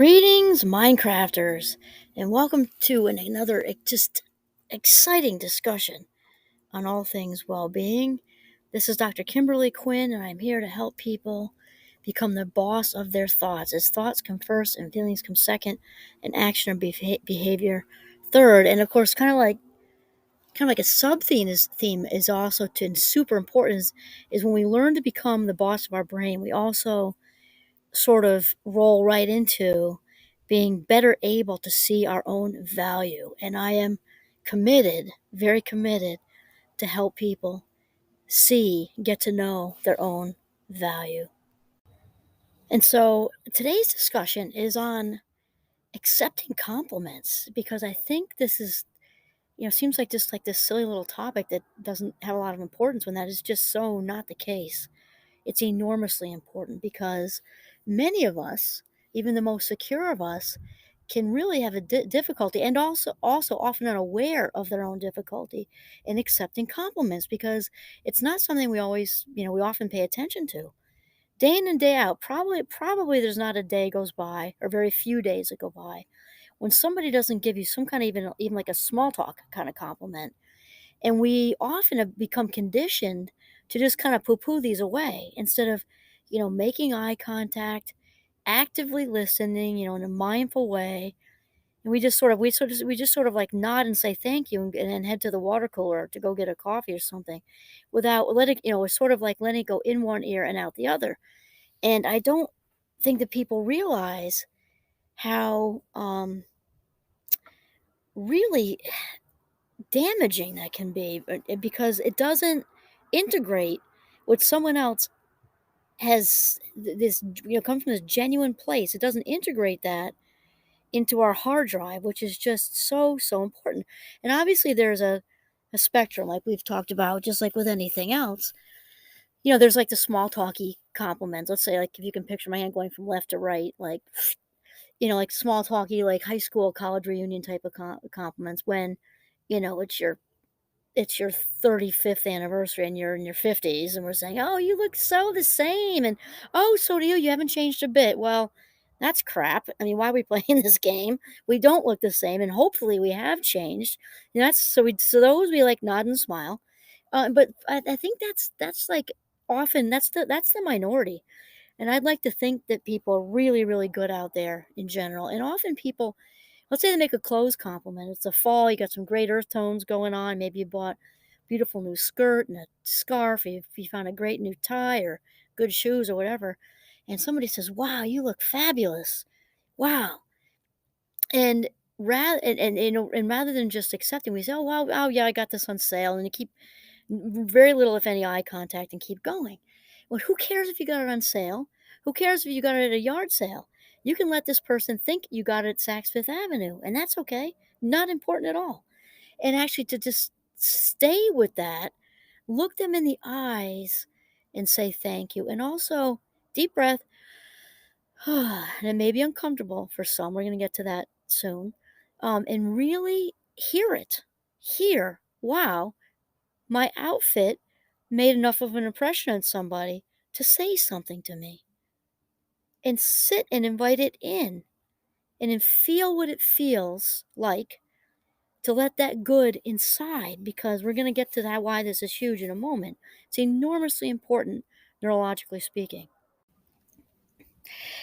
Greetings, Minecrafters, and welcome to another just exciting discussion on all things well-being. This is Dr. Kimberly Quinn, and I'm here to help people become the boss of their thoughts, as thoughts come first and feelings come second, and action or behavior third. And of course, kind of like a sub theme is also to and super important is when we learn to become the boss of our brain, we also sort of roll right into being better able to see our own value. And I am committed, very committed, to help people get to know their own value. And so today's discussion is on accepting compliments, because I think this is, seems like just like this silly little topic that doesn't have a lot of importance, when that is just so not the case. It's enormously important, because many of us, even the most secure of us, can really have a difficulty, and also often unaware of their own difficulty in accepting compliments, because it's not something we often pay attention to. Day in and day out, probably there's not a day goes by, or very few days that go by, when somebody doesn't give you some kind of even like a small talk kind of compliment. And we often have become conditioned to just kind of poo-poo these away, instead of, making eye contact, actively listening, in a mindful way. And we just sort of like nod and say thank you, and then head to the water cooler to go get a coffee or something, without letting, it's sort of like letting it go in one ear and out the other. And I don't think that people realize how really damaging that can be, because it doesn't integrate what someone else has this, come from this genuine place. It doesn't integrate that into our hard drive, which is just so important. And obviously there's a spectrum, like we've talked about, just like with anything else. There's like the small talky compliments. Let's say, like, if you can picture my hand going from left to right, like, like small talky, like high school, college reunion type of compliments, when, it's your 35th anniversary and you're in your 50s, and we're saying, "Oh, you look so the same." And, "Oh, so do you. You haven't changed a bit." Well, that's crap. I mean, why are we playing this game? We don't look the same, and hopefully we have changed. And so those we like nod and smile. But I think that's like often that's the minority. And I'd like to think that people are really, really good out there in general. And often people, let's say they make a clothes compliment. It's the fall, you got some great earth tones going on. Maybe you bought a beautiful new skirt and a scarf, or you found a great new tie or good shoes or whatever. And somebody says, "Wow, you look fabulous. Wow." And rather than just accepting, we say, "Oh, wow, oh yeah, I got this on sale," and you keep very little, if any, eye contact, and keep going. Well, who cares if you got it on sale? Who cares if you got it at a yard sale? You can let this person think you got it at Saks Fifth Avenue, and that's okay. Not important at all. And actually, to just stay with that, look them in the eyes and say thank you. And also, deep breath. And it may be uncomfortable for some. We're going to get to that soon. And really hear it. Wow, my outfit made enough of an impression on somebody to say something to me. And sit and invite it in, and then feel what it feels like to let that good inside, because we're going to get to that, why this is huge, in a moment. It's enormously important, neurologically speaking.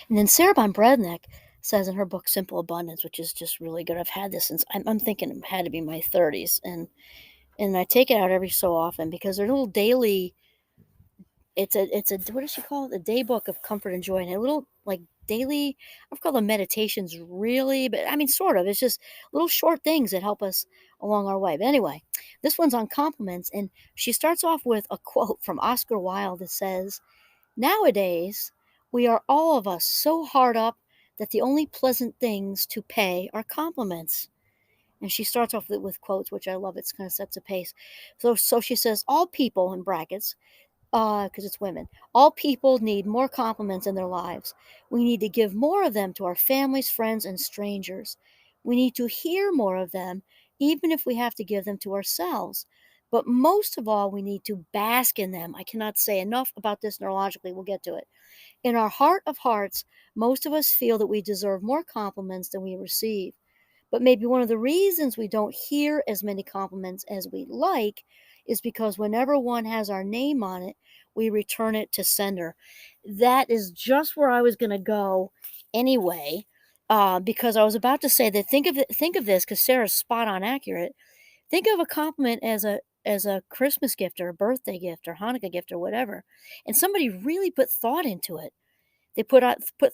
And then Sarah Von Brednick says in her book Simple Abundance, which is just really good. I've had this since I'm thinking it had to be my 30s, and I take it out every so often, because they're little daily. It's a what does she call it? A day book of comfort and joy, and a little like daily. I've called them meditations, really, but I mean, sort of. It's just little short things that help us along our way. But anyway, this one's on compliments, and she starts off with a quote from Oscar Wilde that says, "Nowadays, we are all of us so hard up that the only pleasant things to pay are compliments." And she starts off with quotes, which I love. It's kind of sets a pace. So she says, "All people," in brackets, because it's women. "All people need more compliments in their lives. We need to give more of them to our families, friends, and strangers. We need to hear more of them, even if we have to give them to ourselves. But most of all, we need to bask in them." I cannot say enough about this neurologically. We'll get to it. In our heart of hearts, most of us feel that we deserve more compliments than we receive. But maybe one of the reasons we don't hear as many compliments as we like is because whenever one has our name on it, we return it to sender. That is just where I was going to go anyway, because I was about to say that think of this because Sarah's spot on accurate. Think of a compliment as a Christmas gift or a birthday gift or Hanukkah gift or whatever, and somebody really put thought into it. They put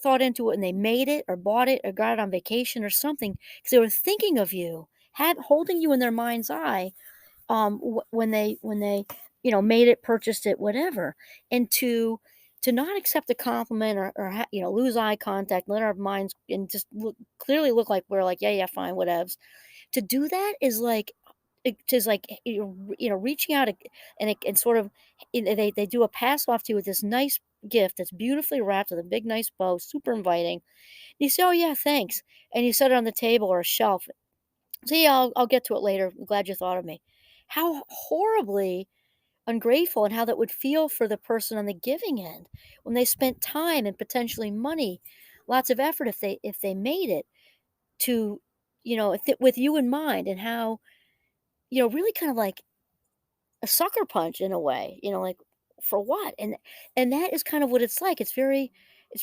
thought into it and they made it or bought it or got it on vacation or something because they were thinking of you, had holding you in their mind's eye, when they made it, purchased it, whatever. And to not accept a compliment or lose eye contact, let our minds and just clearly look like we're like, yeah, yeah, fine, whatevs. To do that is like it is like reaching out and sort of they do a pass off to you with this nice gift that's beautifully wrapped with a big nice bow, super inviting. You say, "Oh yeah, thanks," and you set it on the table or a shelf. Say, "Yeah, I'll get to it later. I'm glad you thought of me." How horribly ungrateful and how that would feel for the person on the giving end when they spent time and potentially money, lots of effort if they made it to with you in mind, and how really kind of like a sucker punch in a way, like for what? And that is kind of what it's like. It's very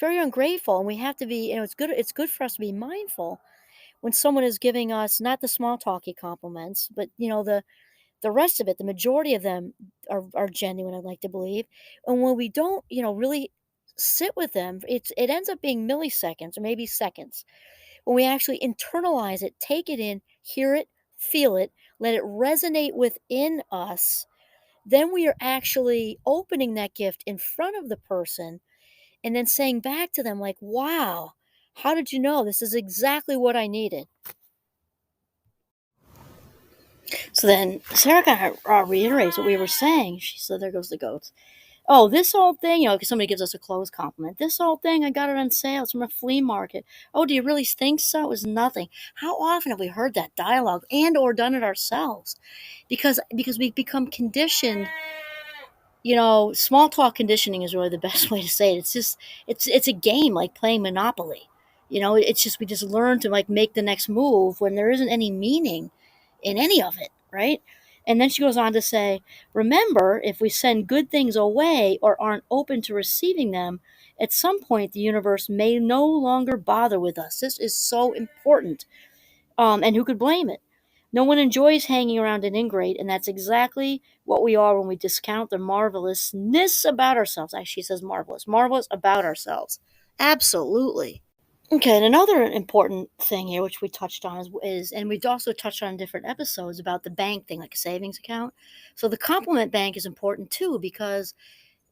ungrateful, and we have to be, it's good for us to be mindful when someone is giving us not the small talky compliments, but the rest of it, the majority of them are genuine, I'd like to believe. And when we don't, really sit with them, it ends up being milliseconds or maybe seconds. When we actually internalize it, take it in, hear it, feel it, let it resonate within us, then we are actually opening that gift in front of the person and then saying back to them, like, wow, how did you know? This is exactly what I needed. So then Sarah kind of reiterates what we were saying. She said, there goes the goats. Oh, this old thing, because somebody gives us a clothes compliment. This old thing, I got it on sale. It's from a flea market. Oh, do you really think so? It was nothing. How often have we heard that dialogue and or done it ourselves? Because we've become conditioned. Small talk conditioning is really the best way to say it. It's just it's a game like playing Monopoly. It's just we just learn to like make the next move when there isn't any meaning in any of it, right? And then she goes on to say, remember, if we send good things away or aren't open to receiving them, at some point the universe may no longer bother with us. This is so important. And who could blame it? No one enjoys hanging around an ingrate, and that's exactly what we are when we discount the marvelousness about ourselves. Actually, she says marvelous about ourselves. Absolutely. Okay, and another important thing here, which we touched on, is and we've also touched on in different episodes about the bank thing, like a savings account. So the compliment bank is important too, because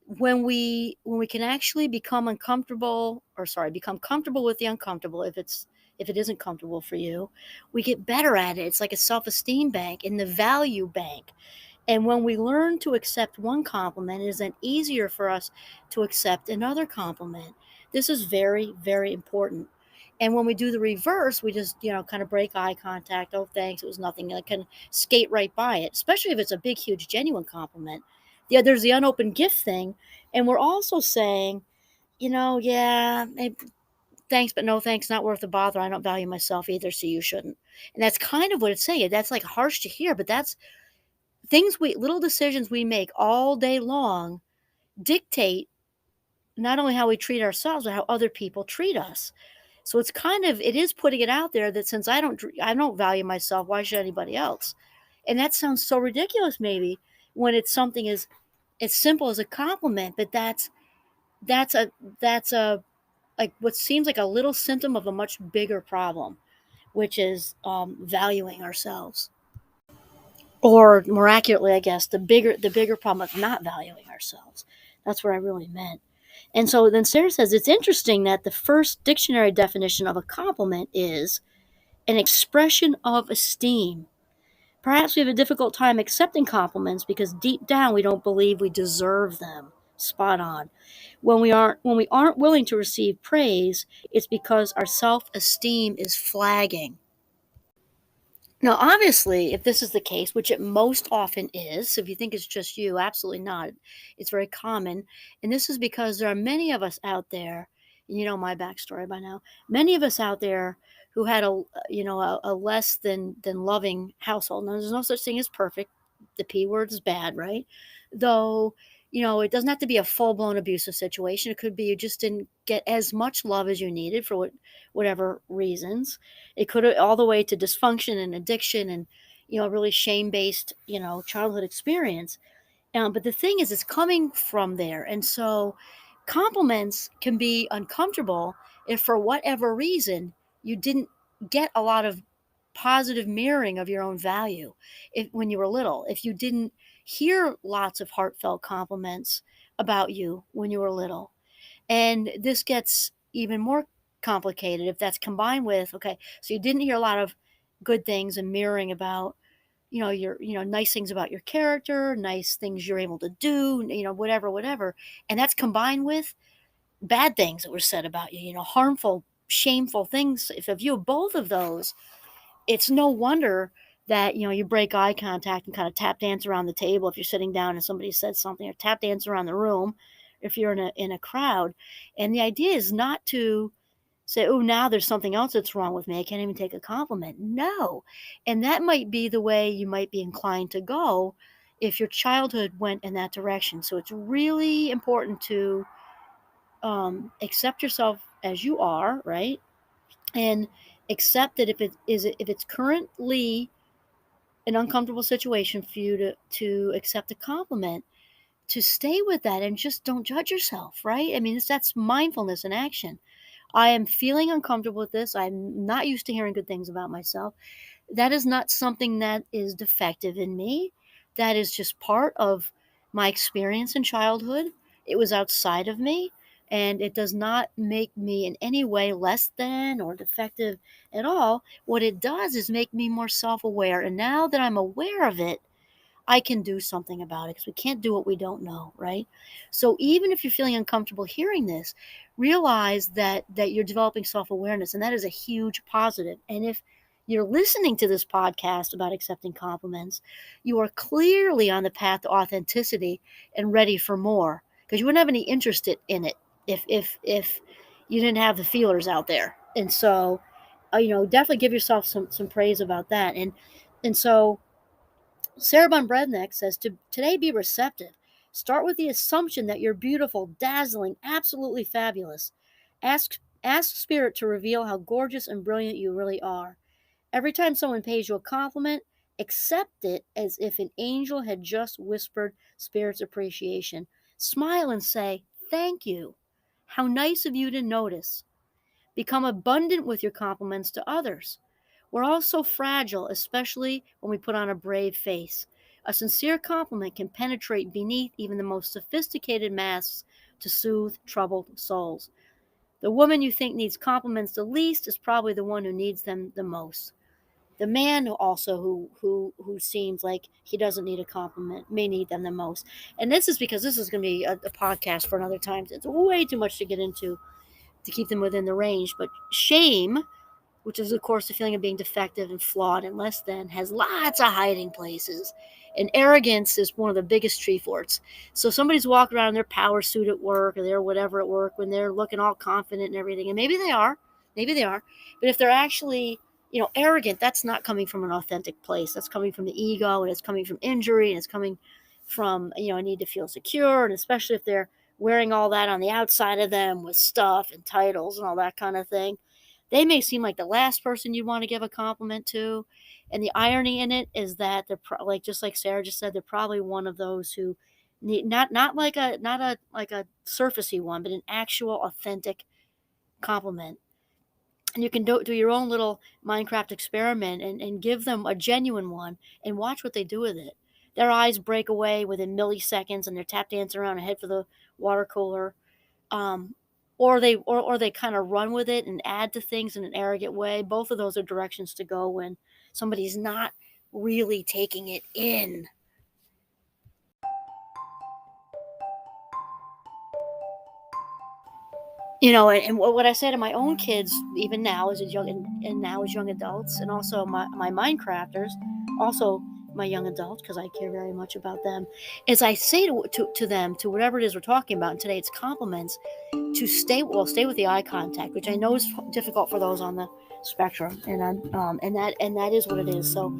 when we can actually become comfortable with the uncomfortable, if it isn't comfortable for you, we get better at it. It's like a self-esteem bank and the value bank. And when we learn to accept one compliment, it is then easier for us to accept another compliment. This is very, very important. And when we do the reverse, we just, kind of break eye contact. Oh, thanks. It was nothing. I can skate right by it, especially if it's a big, huge, genuine compliment. Yeah, there's the unopened gift thing. And we're also saying, yeah, thanks, but no thanks, not worth the bother. I don't value myself either, so you shouldn't. And that's kind of what it's saying. That's like harsh to hear, but that's little decisions we make all day long dictate not only how we treat ourselves, but how other people treat us. So it is putting it out there that since I don't value myself, why should anybody else? And that sounds so ridiculous, maybe, when it's something as simple as a compliment, but that's a that's a like what seems like a little symptom of a much bigger problem, which is valuing ourselves, or more accurately, I guess, the bigger problem of not valuing ourselves. That's what I really meant. And so then Sarah says it's interesting that the first dictionary definition of a compliment is an expression of esteem. Perhaps we have a difficult time accepting compliments because deep down we don't believe we deserve them. Spot on. When we aren't willing to receive praise, it's because our self-esteem is flagging. Now, obviously, if this is the case, which it most often is, so if you think it's just you, absolutely not. It's very common. And this is because there are many of us out there, and you know my backstory by now, many of us out there who had a less than loving household. Now, there's no such thing as perfect. The P word is bad, right? Though, it doesn't have to be a full-blown abusive situation. It could be you just didn't get as much love as you needed for whatever reasons. It could all the way to dysfunction and addiction and really shame-based childhood experience. But the thing is, it's coming from there, and so compliments can be uncomfortable if for whatever reason you didn't get a lot of positive mirroring of your own value when you were little, if you didn't hear lots of heartfelt compliments about you when you were little. And this gets even more complicated if that's combined with, okay, so you didn't hear a lot of good things and mirroring about, your, nice things about your character, nice things you're able to do, whatever. And that's combined with bad things that were said about you, harmful, shameful things. If you have both of those, it's no wonder that you break eye contact and kind of tap dance around the table if you're sitting down and somebody said something, or tap dance around the room if you're in a crowd. And the idea is not to say, oh, now there's something else that's wrong with me, I can't even take a compliment. No. And that might be the way you might be inclined to go if your childhood went in that direction. So it's really important to accept yourself as you are, right? And accept that if it's currently an uncomfortable situation for you to accept a compliment, to stay with that and just don't judge yourself, right? I mean, that's mindfulness in action. I am feeling uncomfortable with this. I'm not used to hearing good things about myself. That is not something that is defective in me. That is just part of my experience in childhood. It was outside of me, and it does not make me in any way less than or defective at all. What it does is make me more self aware. And now that I'm aware of it, I can do something about it because we can't do what we don't know, right? So even if you're feeling uncomfortable hearing this, realize that you're developing self-awareness, and that is a huge positive. And if you're listening to this podcast about accepting compliments, you are clearly on the path to authenticity and ready for more, because you wouldn't have any interest in it if you didn't have the feelers out there. And so, definitely give yourself some praise about that. And so Sarah Von Brednek says to today be receptive. Start with the assumption that you're beautiful, dazzling, absolutely fabulous. Ask spirit to reveal how gorgeous and brilliant you really are. Every time someone pays you a compliment, accept it as if an angel had just whispered spirit's appreciation. Smile and say, "Thank you. How nice of you to notice." Become abundant with your compliments to others. We're all so fragile, especially when we put on a brave face. A sincere compliment can penetrate beneath even the most sophisticated masks to soothe troubled souls. The woman you think needs compliments the least is probably the one who needs them the most. The man who seems like he doesn't need a compliment may need them the most. And this is because this is going to be a podcast for another time. It's way too much to get into to keep them within the range. But shame, which is, of course, the feeling of being defective and flawed and less than, has lots of hiding places. And arrogance is one of the biggest tree forts. So somebody's walking around in their power suit at work or their whatever at work when they're looking all confident and everything. And maybe they are. But if they're actually, arrogant, that's not coming from an authentic place. That's coming from the ego, and it's coming from injury, and it's coming from, a need to feel secure. And especially if they're wearing all that on the outside of them with stuff and titles and all that kind of thing, they may seem like the last person you'd want to give a compliment to. And the irony in it is that they're like, just like Sarah just said, they're probably one of those who need not like a surfacey one, but an actual authentic compliment. And you can do your own little Minecraft experiment and give them a genuine one and watch what they do with it. Their eyes break away within milliseconds and they're tap dancing around and head for the water cooler. Um, or they kind of run with it and add to things in an arrogant way. Both of those are directions to go when somebody's not really taking it in. And what I say to my own kids, even now as young adults, and also my Minecrafters, also my young adults, because I care very much about them, is I say to them, to whatever it is we're talking about, and today it's compliments, to stay with the eye contact, which I know is difficult for those on the spectrum, and that is what it is. So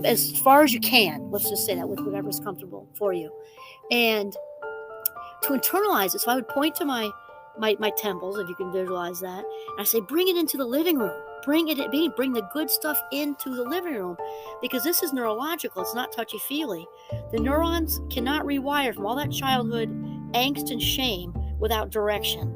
as far as you can, let's just say that, with whatever's comfortable for you, and to internalize it. So I would point to my temples, if you can visualize that, and I say, bring it into the living room. Bring the good stuff into the living room, because this is neurological. It's not touchy-feely. The neurons cannot rewire from all that childhood angst and shame without direction.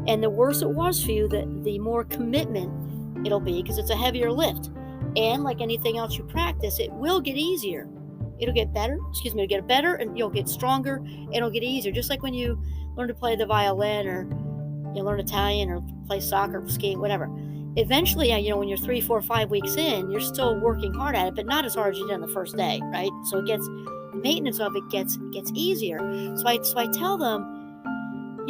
And the worse it was for you, the more commitment it'll be, because it's a heavier lift. And like anything else you practice, it will get easier. It'll get better, and you'll get stronger, and it'll get easier. Just like when you learn to play the violin, or you learn Italian, or play soccer, skiing, whatever. Eventually, when you're 3, 4, 5 weeks in, you're still working hard at it, but not as hard as you did on the first day, right? So the maintenance of it gets easier. So I tell them,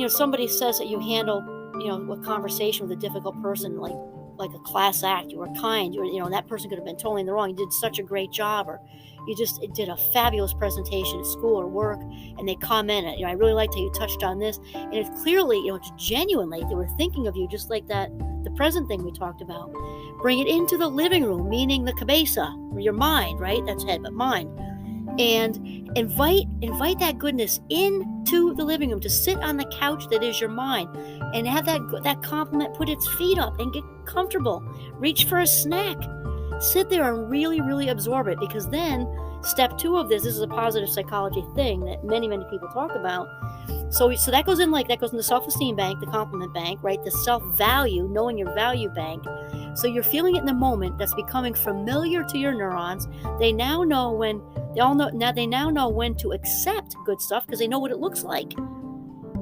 somebody says that you handle, a conversation with a difficult person like a class act. You were kind, and that person could have been totally in the wrong. You did such a great job, or you just did a fabulous presentation at school or work, and they comment, I really liked how you touched on this, and it's clearly, it's genuinely, they were thinking of you, just like that, the present thing we talked about. Bring it into the living room, meaning the cabeza, or your mind, right? That's head, but mind. And invite that goodness into the living room, to sit on the couch that is your mind, and have that compliment put its feet up and get comfortable. Reach for a snack. Sit there and really, really absorb it, because then step 2 of this is a positive psychology thing that many, many people talk about. So that goes in the self-esteem bank, the compliment bank, right? The self-value, knowing your value bank. So you're feeling it in the moment. That's becoming familiar to your neurons. They now know when to accept good stuff, because they know what it looks like.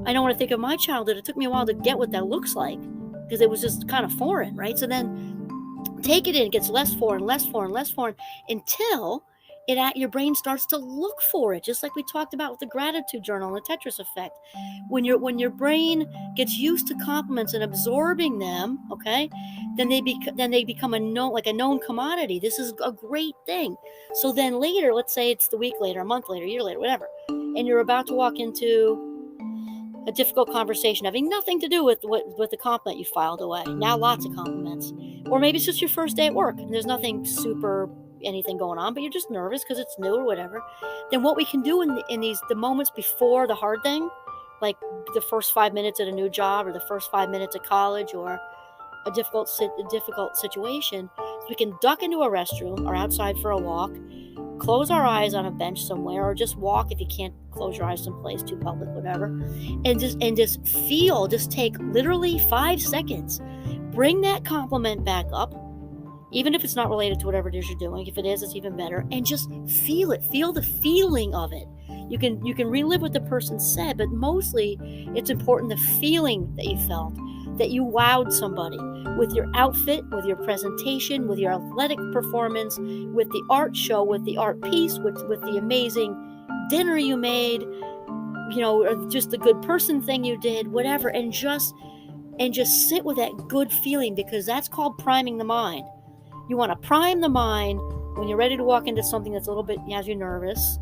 I know when I think of my childhood, it took me a while to get what that looks like, because it was just kind of foreign, right? So then take it in, it gets less foreign, until your brain starts to look for it, just like we talked about with the gratitude journal and the Tetris effect. When your brain gets used to compliments and absorbing them, okay, then they become a known commodity. This is a great thing. So then later, let's say it's the week later, a month later, a year later, whatever, and you're about to walk into a difficult conversation having nothing to do with the compliment you filed away. Now lots of compliments. Or maybe it's just your first day at work and there's nothing super anything going on, but you're just nervous because it's new or whatever. Then what we can do in the moments before the hard thing, like the first 5 minutes at a new job, or the first 5 minutes at college, or a difficult situation, is we can duck into a restroom or outside for a walk, close our eyes on a bench somewhere, or just walk if you can't close your eyes someplace too public, whatever, and just feel, just take literally 5 seconds, bring that compliment back up, even if it's not related to whatever it is you're doing. If it is, it's even better, and just feel it, feel the feeling of it. You can relive what the person said, but mostly it's important the feeling that you felt, that you wowed somebody with your outfit, with your presentation, with your athletic performance, with the art show, with the art piece, with the amazing dinner you made, or just the good person thing you did, whatever, and just sit with that good feeling, because that's called priming the mind. You want to prime the mind when you're ready to walk into something that's a little bit has you nervous.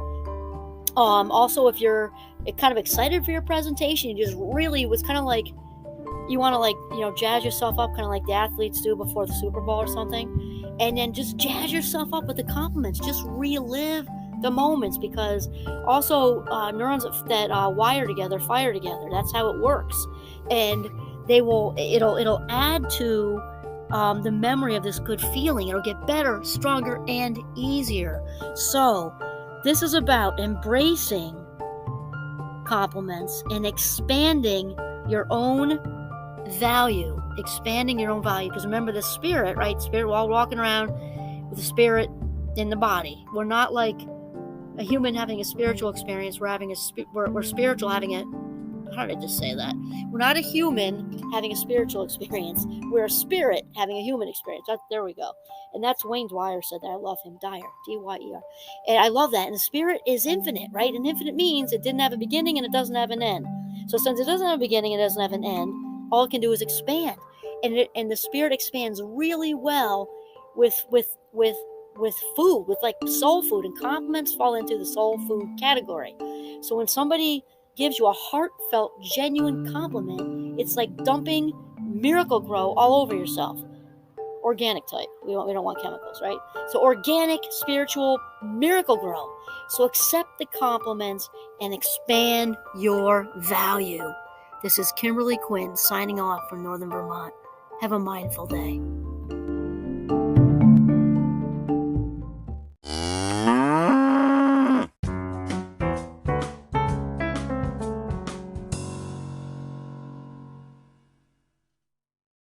Also, if you're kind of excited for your presentation, you just really was kind of like, you want to jazz yourself up, kind of like the athletes do before the Super Bowl or something, and then just jazz yourself up with the compliments. Just relive the moments, because also neurons that wire together fire together. That's how it works, and it'll add to the memory of this good feeling. It'll get better, stronger, and easier. So this is about embracing compliments and expanding your own value, because remember, the spirit, right? Spirit, we're all walking around with the spirit in the body. We're not like a human having a spiritual experience. We're spiritual having a, how did I just say that? We're not a human having a spiritual experience. We're a spirit having a human experience. There we go. And that's Wayne Dwyer said that. I love him. Dyer, D-Y-E-R. And I love that. And the spirit is infinite, right? And infinite means it didn't have a beginning and it doesn't have an end. So since it doesn't have a beginning, it doesn't have an end, all it can do is expand. And the spirit expands really well with food, with like soul food, and compliments fall into the soul food category. So when somebody gives you a heartfelt, genuine compliment, it's like dumping Miracle Grow all over yourself. Organic type. We don't want chemicals, right? So organic, spiritual, Miracle Grow. So accept the compliments and expand your value. This is Kimberly Quinn signing off from Northern Vermont. Have a mindful day.